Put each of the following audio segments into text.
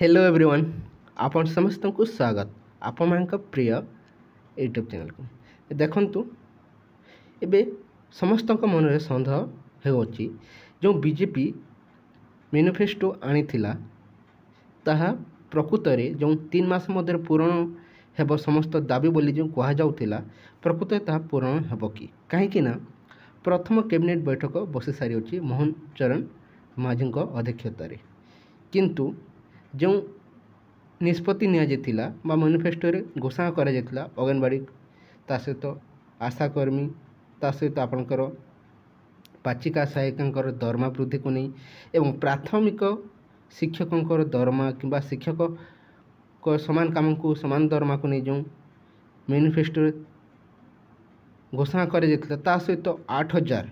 Hello everyone आपण समस्त को स्वागत आपण मान प्रिय यूट्यूब चैनल को देखंतु एबे समस्त मन में सन्देह होची जो बीजेपी मैनिफेस्टो आनी थिला ताहा प्रकृत में जो 3 मास मध्य पूरण हेब समस्त दाबी बोली जो कह जाउथिला प्रकृत ताहा पूरण हेब कि कहीं ना प्रथम कैबिनेट बैठक बसी सारी अछि मोहन चरण माझी अध्यक्षतार किंतु जो निष्पत्ति निया मैनिफेस्टो घोषणा करा अंगनवाड़ी ता सहित आशाकर्मी ता सहित आपणकर पाचिका सहायिका दरमा वृद्धि को नहीं एवं प्राथमिक शिक्षकों दरमा कि शिक्षक को समान काम को समान दरमा को नहीं जो मैनिफेस्टो घोषणा करा सहित 8000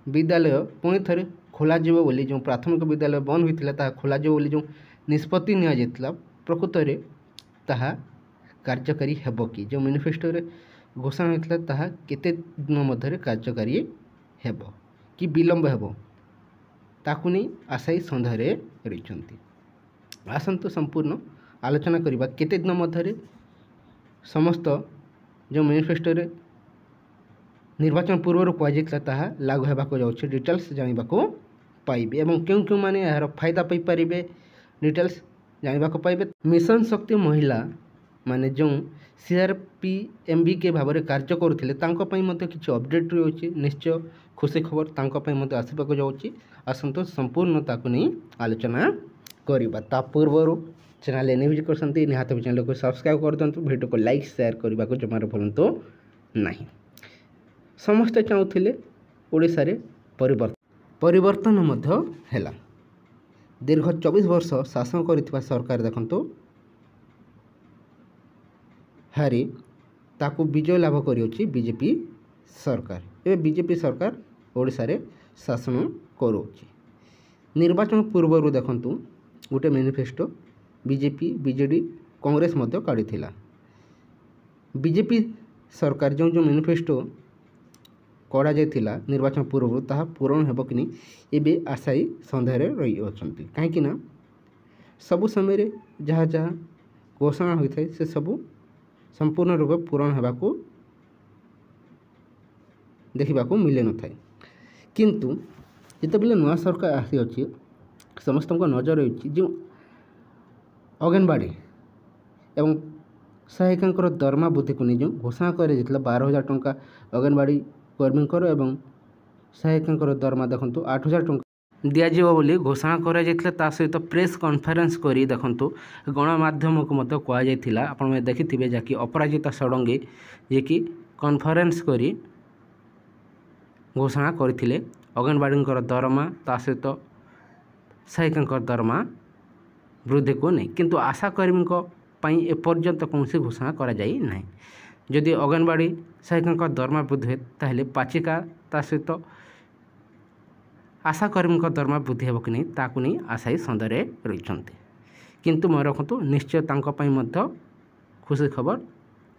विद्यालय पुणी थे खोल जो प्राथमिक विद्यालय बंद होता खोल जो निष्पत्ति निया प्रकृत में ताहा कार्यकारी हेब कि जो मैनिफेस्टो घोषणा होता ताहा केते दिन मध्य कार्यकारी हेब कि विलंब हेब ताकू नहीं आशायी सन्देह रही आसतु संपूर्ण आलोचना करबा केते दिन मध्य समस्त जो मैनिफेस्टो निर्वाचन पूर्व कहुला ताहा लागू होगा जाऊँगी डिटेल्स जानवा पाइबे एवं क्यों क्यों माने यार फायदा पाई पारिबे डिटेल्स जानवा पाइबे। मिशन शक्ति महिला माने जो CRPMB के भाव में कार्य करुले किसी अपडेट रही निश्चय खुशी खबर तांको आसवाक जाऊँगी आसतु संपूर्ण ताकू नहीं आलोचना करवा ता पूर्व चैनल एने विजिट करते निहात चैनल को सब्सक्राइब कर दिंतु वीडियो को लाइक शेयर करने को जमार भूलु नहीं। समस्ते चाहूले ओडिशा रे परिवर्तन है दीर्घ 24 वर्ष शासन कर सरकार देखंतु हारी ताकू विजय लाभ करी बीजेपी सरकार ए बीजेपी सरकार ओडिशा रे शासन करुच्ची निर्वाचन पूर्व देखंतु गोटे मैनिफेस्टो बीजेपी बीजेडी कांग्रेस मध्य काढ़ी बीजेपी सरकार जो मैनिफेस्टो करा जाइथिला निर्वाचन पूर्व ताहा पूरण हेब कि नहीं एबे आशायी सन्देह रही अछंती कहीं ना सबु समय जहाँ जहाँ घोषणा होता है से सबू संपूर्ण रूप पूरण होगा देखा मिले न था किंतु जिते नुआ सरकार आसी अच्छी समस्त नजर रही जो अंगनवाड़ी एवं सहायिका दरमा वृद्धि को नहीं जो घोषणा कर 12,000 टंका अंगनवाड़ी कर्मी एवं सहायिका दरमा देखो 8,000 टंका दिज्व बोली घोषणा करा सहित प्रेस कॉन्फ्रेंस करी देखंतु गणमाध्यम को मत कहुला आपने देखिथे जहाँकि अपराजिता षडंगी जे कि कॉन्फ्रेंस करी घोषणा करथिले अंगनवाड़ी दरमा ता सहित सहायिका दरमा वृद्धि को नहीं किंतु आशाकर्मी एपर्यंत कौन घोषणा करा जाई नहीं जदि अंगनवाड़ी सहायिका दरमा वृद्धि हुए ताहले पाचिका ता सहित आशाकर्मी दरमा वृद्धि हेब कि नहीं ताकू नहीं आशायी सन्देह रही किंतु मैं रखु निश्चय तांको खुशी खबर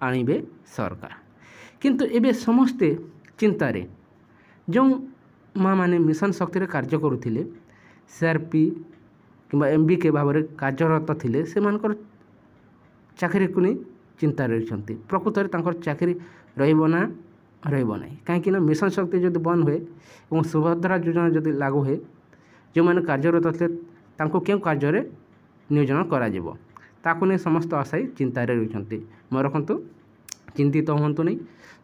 आणिबे सरकार किंतु एबे समस्ते चिंतारे जो माँ माने मिशन शक्ति कार्य करुथिले CRP किंबा MB के भाव में कार्यरत थिले से मानकर चाकरी को नहीं चिंता रही प्रकृत में चाकरी रही कहीं मिशन शक्ति जब बंद हुए और सुभद्रा योजना जब लागू हुए जो मैंने कार्यरत थे क्यों कार्य नियोजन कर समस्त आशायी चिंतार रही मैं रखु चिंतित हूँ नहीं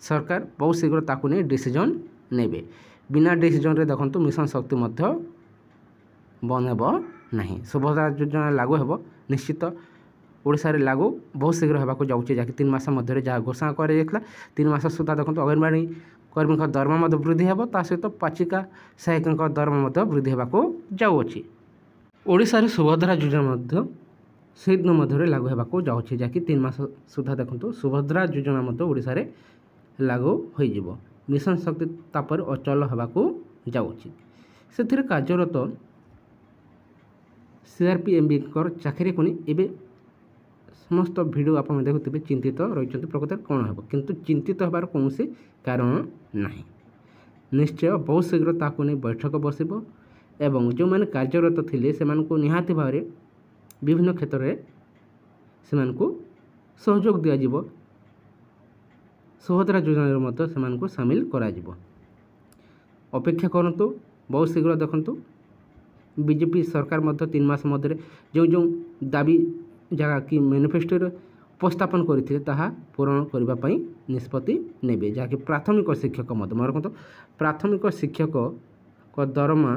सरकार बहुत शीघ्र ताकू नहीं डिसीजन नेबे बिना डिसीजन रे देखंतु मिशन शक्ति मध्य बंद हेब नहीं सुभद्रा योजना लागू हेब निश्चित ओडिशा रे लागू बहुत शीघ्र होगा जाऊँगी जहाँकि 3 मास मध्य जहाँ घोषणा कर 3 मास सुधा देखो अंगनवाड़ी कर्मी दरमा वृद्धि हेब ता सहित पाचिका सहायिका दरमा वृद्धि होगा जाऊँगी ओडिशा रे सुभद्रा योजना से दिन मध्य लागू होगा जाऊँगी जहाँकि 3 मास सुधा देखो सुभद्रा योजना ओडिशा रे लागू हो मिशन शक्ति तापर अचल होगा जाऊँगी से कार्यरत CRPMB चाकरी को नहीं समस्त वीडियो आप देखुते चिंतित रही प्रकृत कौन हो किंतु चिंतित होबार कौन कारण ना निश्चय बहुत शीघ्र ताकू नहीं बैठक बसब ଏବଂ ଯେଉଁମାନେ କାର୍ଯ୍ୟରତ ଥିଲେ ସେମାନଙ୍କୁ ନିହାତି ଭାବରେ ବିଭିନ୍ନ କ୍ଷେତ୍ରରେ ସେମାନଙ୍କୁ ସହଯୋଗ ଦିଆଯିବ। ସୁଭଦ୍ରା ଯୋଜନାରେ ମଧ୍ୟ ସେମାନଙ୍କୁ ସାମିଲ କରାଯିବ। ଅପେକ୍ଷା କରନ୍ତୁ, ବହୁତ ଶୀଘ୍ର ଦେଖନ୍ତୁ ବିଜେପି ସରକାର ମଧ୍ୟ 3 ମାସ ମଧ୍ୟରେ ଯେଉଁ ଦାବି ଯାହାକି ମ୍ୟାନିଫେଷ୍ଟୋରେ ଉପସ୍ଥାପନ କରିଥିଲେ ତାହା ପୂରଣ କରିବା ପାଇଁ ନିଷ୍ପତ୍ତି ନେବେ। ଯାହାକି ପ୍ରାଥମିକ ଶିକ୍ଷକ ମଧ୍ୟ ମନେ ରଖନ୍ତୁ, ପ୍ରାଥମିକ ଶିକ୍ଷକଙ୍କ ଦରମା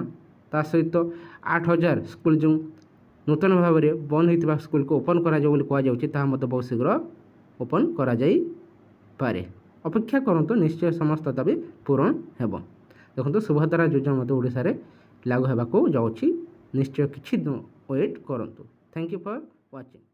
ତା ସହିତ 8,000 ସ୍କୁଲ ଯେଉଁ ନୂତନ ଭାବରେ ବନ୍ଦ ହୋଇଥିବା ସ୍କୁଲକୁ ଓପନ୍ କରାଯିବ ବୋଲି କୁହାଯାଉଛି ତାହା ମଧ୍ୟ ବହୁତ ଶୀଘ୍ର ଓପନ୍ କରାଯାଇପାରେ। ଅପେକ୍ଷା କରନ୍ତୁ, ନିଶ୍ଚୟ ସମସ୍ତ ଦାବି ପୂରଣ ହେବ। ଦେଖନ୍ତୁ ସୁଭଦ୍ରା ଯୋଜନା ମଧ୍ୟ ଓଡ଼ିଶାରେ ଲାଗୁ ହେବାକୁ ଯାଉଛି। ନିଶ୍ଚୟ କିଛି ୱେଟ୍ କରନ୍ତୁ। Thank you for watching.